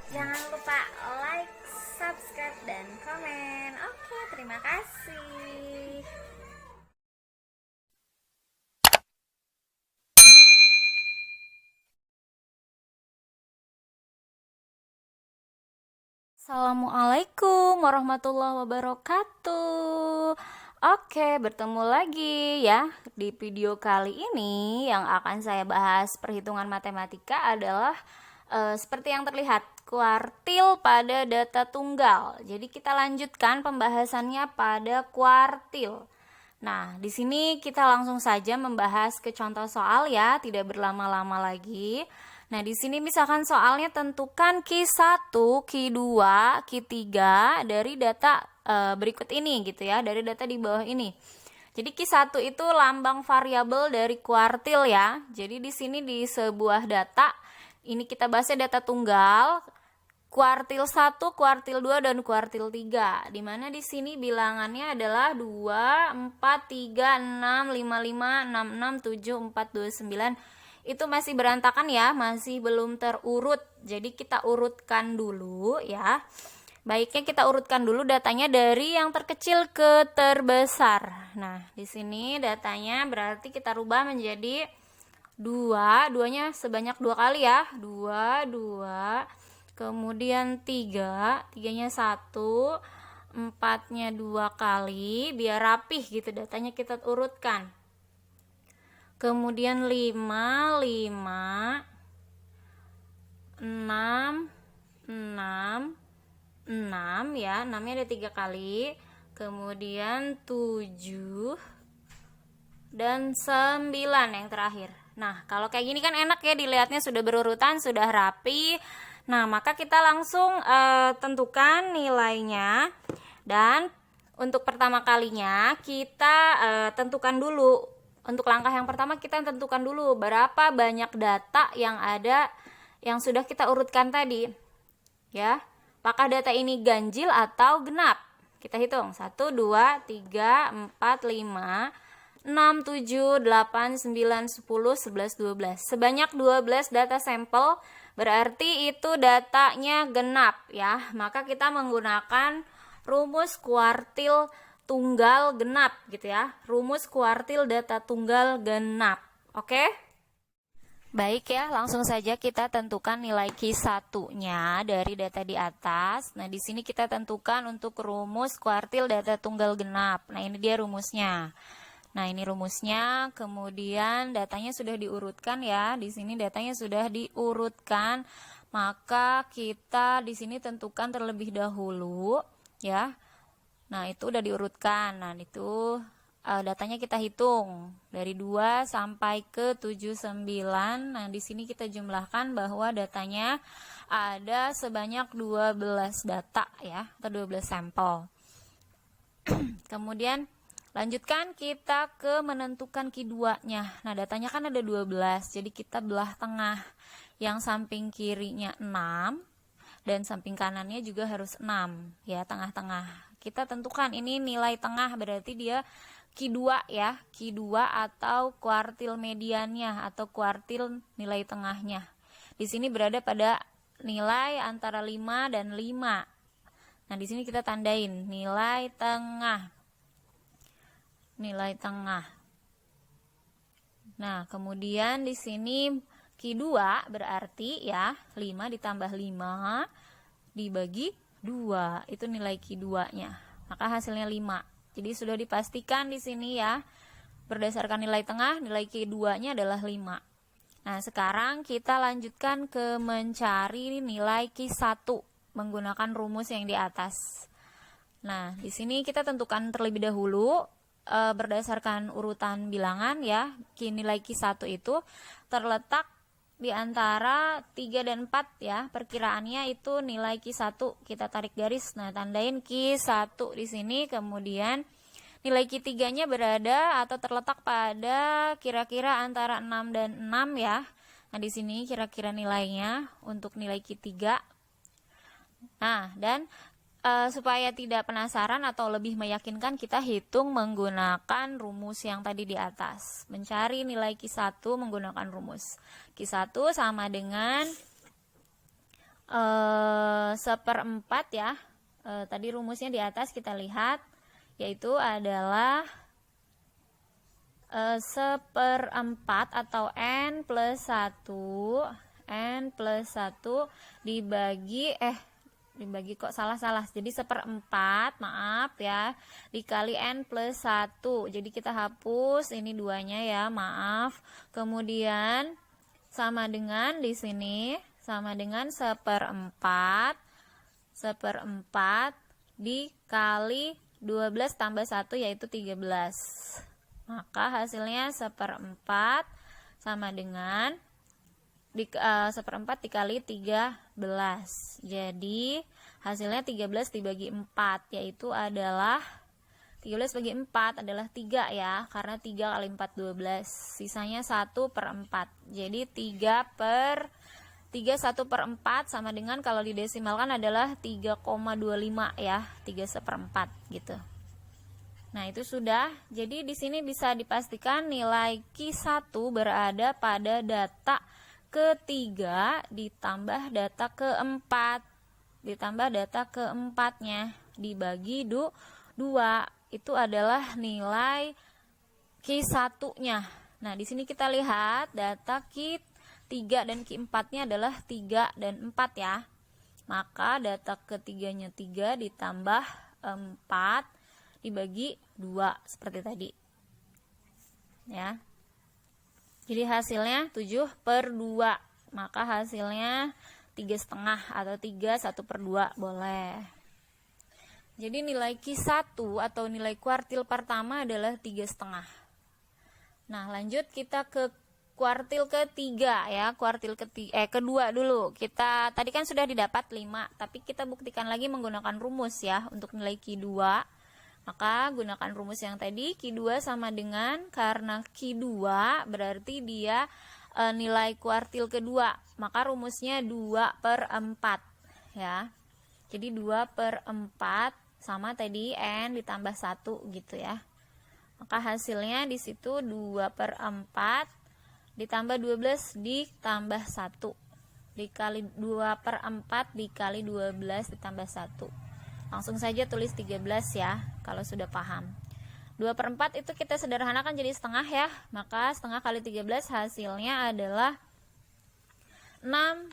Jangan lupa like, subscribe, dan komen. Oke, terima kasih. Assalamualaikum warahmatullahi wabarakatuh. Oke, bertemu lagi ya. Di video kali ini yang akan saya bahas perhitungan matematika adalah seperti yang terlihat, kuartil pada data tunggal. Jadi kita lanjutkan pembahasannya pada kuartil. Nah, di sini kita langsung saja membahas ke contoh soal ya, tidak berlama-lama lagi. Nah, di sini misalkan soalnya tentukan Q1, Q2, Q3 dari data berikut ini gitu ya, dari data di bawah ini. Jadi Q1 itu lambang variabel dari kuartil ya. Jadi di sini di sebuah data, ini kita bahasnya data tunggal, kuartil 1, kuartil 2, dan kuartil 3. Dimana di sini bilangannya adalah 2, 4, 3, 6, 5, 5, 6, 6, 7, 4, 2, 9. Itu masih berantakan ya, masih belum terurut. Jadi kita urutkan dulu ya. Baiknya kita urutkan dulu datanya dari yang terkecil ke terbesar. Nah, di sini datanya berarti kita rubah menjadi 2, 2-nya sebanyak 2 kali ya. 2, 2. Kemudian 3, 3-nya 1, 4-nya 2 kali, biar rapih gitu datanya kita urutkan. Kemudian 5, 5, 6, 6, 6 ya, 6-nya ada 3 kali. Kemudian 7 dan 9 yang terakhir. Nah, kalau kayak gini kan enak ya, dilihatnya sudah berurutan, sudah rapi. Nah, maka kita langsung tentukan nilainya. Dan untuk pertama kalinya kita tentukan dulu. Untuk langkah yang pertama kita tentukan dulu berapa banyak data yang ada yang sudah kita urutkan tadi. Ya, apakah data ini ganjil atau genap? Kita hitung. 1, 2, 3, 4, 5, 6, 7, 8, 9, 10, 11, 12. Sebanyak 12 data sampel, berarti itu datanya genap ya. Maka kita menggunakan rumus kuartil tunggal genap gitu ya. Rumus kuartil data tunggal genap. Oke? Baik ya, langsung saja kita tentukan nilai Q1-nya dari data di atas. Nah, di sini kita tentukan untuk rumus kuartil data tunggal genap. Nah, ini dia rumusnya. Nah, ini rumusnya, kemudian datanya sudah diurutkan ya. Di sini datanya sudah diurutkan. Maka kita di sini tentukan terlebih dahulu ya. Nah, itu udah diurutkan. Nah, itu datanya kita hitung dari 2 sampai ke 79. Nah, di sini kita jumlahkan bahwa datanya ada sebanyak 12 data ya, atau 12 sampel. Kemudian lanjutkan kita ke menentukan Q2-nya. Nah, datanya kan ada 12, jadi kita belah tengah. Yang samping kirinya 6 dan samping kanannya juga harus 6 ya, tengah-tengah. Kita tentukan ini nilai tengah, berarti dia Q2 ya, Q2 atau kuartil mediannya atau kuartil nilai tengahnya. Di sini berada pada nilai antara 5 dan 5. Nah, di sini kita tandain nilai tengah. Nilai tengah. Nah, kemudian di sini Q2 berarti ya 5 ditambah 5 dibagi 2. Itu nilai Q2-nya. Maka hasilnya 5. Jadi sudah dipastikan di sini ya, berdasarkan nilai tengah, nilai Q2-nya adalah 5. Nah, sekarang kita lanjutkan ke mencari nilai Q1 menggunakan rumus yang di atas. Nah, di sini kita tentukan terlebih dahulu berdasarkan urutan bilangan ya. Nilai Q1 itu terletak di antara 3 dan 4 ya. Perkiraannya itu nilai Q1, kita tarik garis. Nah, tandain Q1 di sini, kemudian nilai Q3-nya berada atau terletak pada kira-kira antara 6 dan 6 ya. Nah, di sini kira-kira nilainya untuk nilai Q3. Nah, dan supaya tidak penasaran atau lebih meyakinkan, kita hitung menggunakan rumus yang tadi di atas. Mencari nilai Q1 menggunakan rumus. Q1 sama dengan 1/4 ya. Tadi rumusnya di atas kita lihat, yaitu adalah 1/4 atau n+1 dibagi kok salah. Jadi 1/4, maaf ya, dikali n+1. Jadi kita hapus ini duanya ya, maaf. Kemudian sama dengan di sini sama dengan 1/4 dikali 12 tambah 1 yaitu 13. Maka hasilnya 1/4 sama dengan 1/4 dikali 13. Jadi hasilnya 13 dibagi 4, yaitu adalah 13 bagi 4 adalah 3 ya, karena 3 kali 4 12. Sisanya 1/4. Jadi 1/4 sama dengan kalau didesimalkan adalah 3,25 ya, 3/4 gitu. Nah, itu sudah. Jadi di sini bisa dipastikan nilai Q1 berada pada data ketiga ditambah data keempat. Ditambah data keempatnya dibagi 2. Itu adalah nilai Q1-nya. Nah, di sini kita lihat data Q3 dan Q4-nya adalah 3 dan 4 ya. Maka data ketiganya 3 ditambah 4 dibagi 2 seperti tadi. Ya. Jadi hasilnya 7/2. Maka hasilnya 3,5 atau 3 1/2 boleh. Jadi nilai Q1 atau nilai kuartil pertama adalah 3,5. Nah, lanjut kita ke kuartil ketiga ya, kedua dulu. Kita tadi kan sudah didapat 5, tapi kita buktikan lagi menggunakan rumus ya untuk nilai Q2. Maka gunakan rumus yang tadi, Q2 sama dengan, karena Q2 berarti dia nilai kuartil kedua, maka rumusnya 2/4 ya. Jadi 2/4 sama tadi n ditambah 1 gitu ya. Maka hasilnya di situ 2/4 ditambah 12 ditambah 1 dikali 2/4 dikali 12 ditambah 1. Langsung saja tulis 13 ya kalau sudah paham. 2/4 itu kita sederhanakan jadi setengah ya. Maka setengah kali 13 hasilnya adalah 6,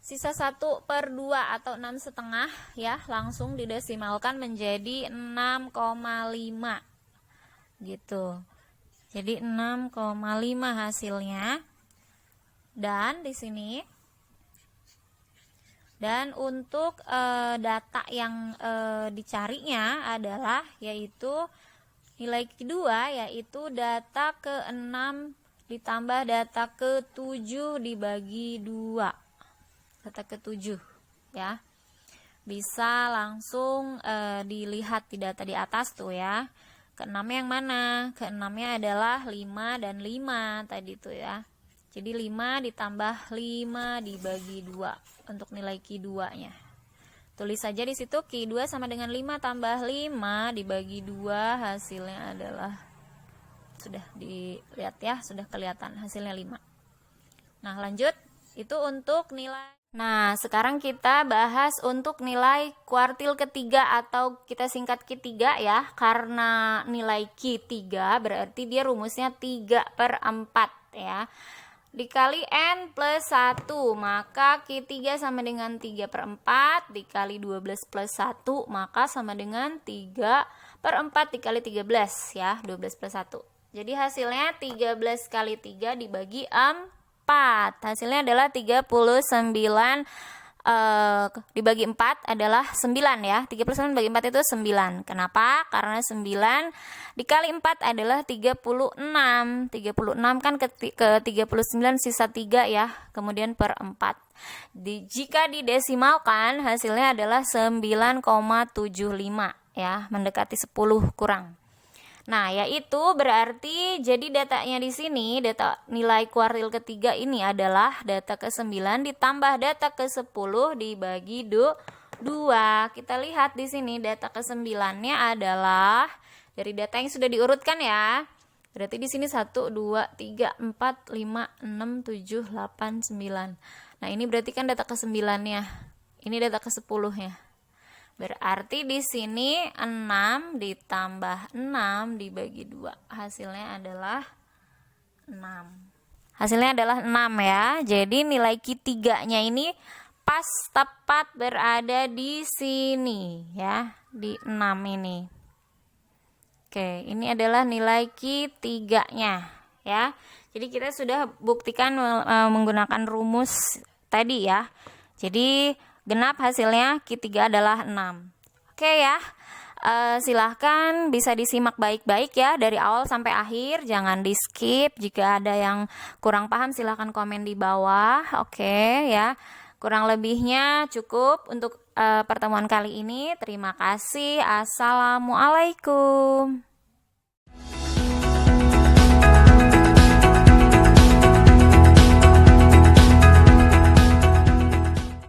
sisa 1/2 atau 6,5 ya. Langsung didesimalkan menjadi 6,5 gitu. Jadi 6,5 hasilnya. Dan di sini, dan untuk data yang dicarinya adalah yaitu nilai kedua, yaitu data ke-6 ditambah data ke-7 dibagi 2. Data ke-7 ya. Bisa langsung dilihat di data di atas tuh ya. Ke-6 yang mana? Ke-6-nya adalah 5 dan 5 tadi tuh ya. Jadi 5 ditambah 5 dibagi 2 untuk nilai Q2-nya. Tulis saja di situ Q2 sama dengan 5 tambah 5 dibagi 2, hasilnya adalah, sudah dilihat ya, sudah kelihatan hasilnya 5. Nah, lanjut. Itu untuk nilai. Nah, sekarang kita bahas untuk nilai kuartil ketiga atau kita singkat Q3 ya. Karena nilai Q3 berarti dia rumusnya 3/4 ya. Dikali n+1, maka Q3 sama dengan 3/4 dikali 12 plus 1, maka sama dengan 3/4 dikali 13 ya, 12 plus 1. Jadi hasilnya 13 kali 3 dibagi 4. Hasilnya adalah 39 dibagi 4 adalah 9 ya. 39 bagi 4 itu 9. Kenapa? Karena 9 dikali 4 adalah 36. 36 kan ke 39 sisa 3 ya. Kemudian per 4. Jika didesimalkan hasilnya adalah 9,75 ya, mendekati 10 kurang. Nah, yaitu berarti jadi datanya di sini, data nilai kuartil ketiga ini adalah data ke-9 ditambah data ke-10 dibagi 2. Kita lihat di sini data ke-9-nya adalah dari data yang sudah diurutkan ya. Berarti di sini 1 2 3 4 5 6 7 8 9. Nah, ini berarti kan data ke-9-nya. Ini data ke-10 ya. Berarti di sini 6 ditambah 6 dibagi 2. Hasilnya adalah 6. Hasilnya adalah 6 ya. Jadi nilai Q3-nya ini pas tepat berada di sini ya, di 6 ini. Oke, ini adalah nilai Q3-nya ya. Jadi kita sudah buktikan menggunakan rumus tadi ya. Jadi genap hasilnya Q3 adalah 6. Oke ya. Silahkan bisa disimak baik-baik ya dari awal sampai akhir, jangan di skip. Jika ada yang kurang paham silahkan komen di bawah. Oke ya. Kurang lebihnya cukup untuk pertemuan kali ini. Terima kasih. Assalamualaikum.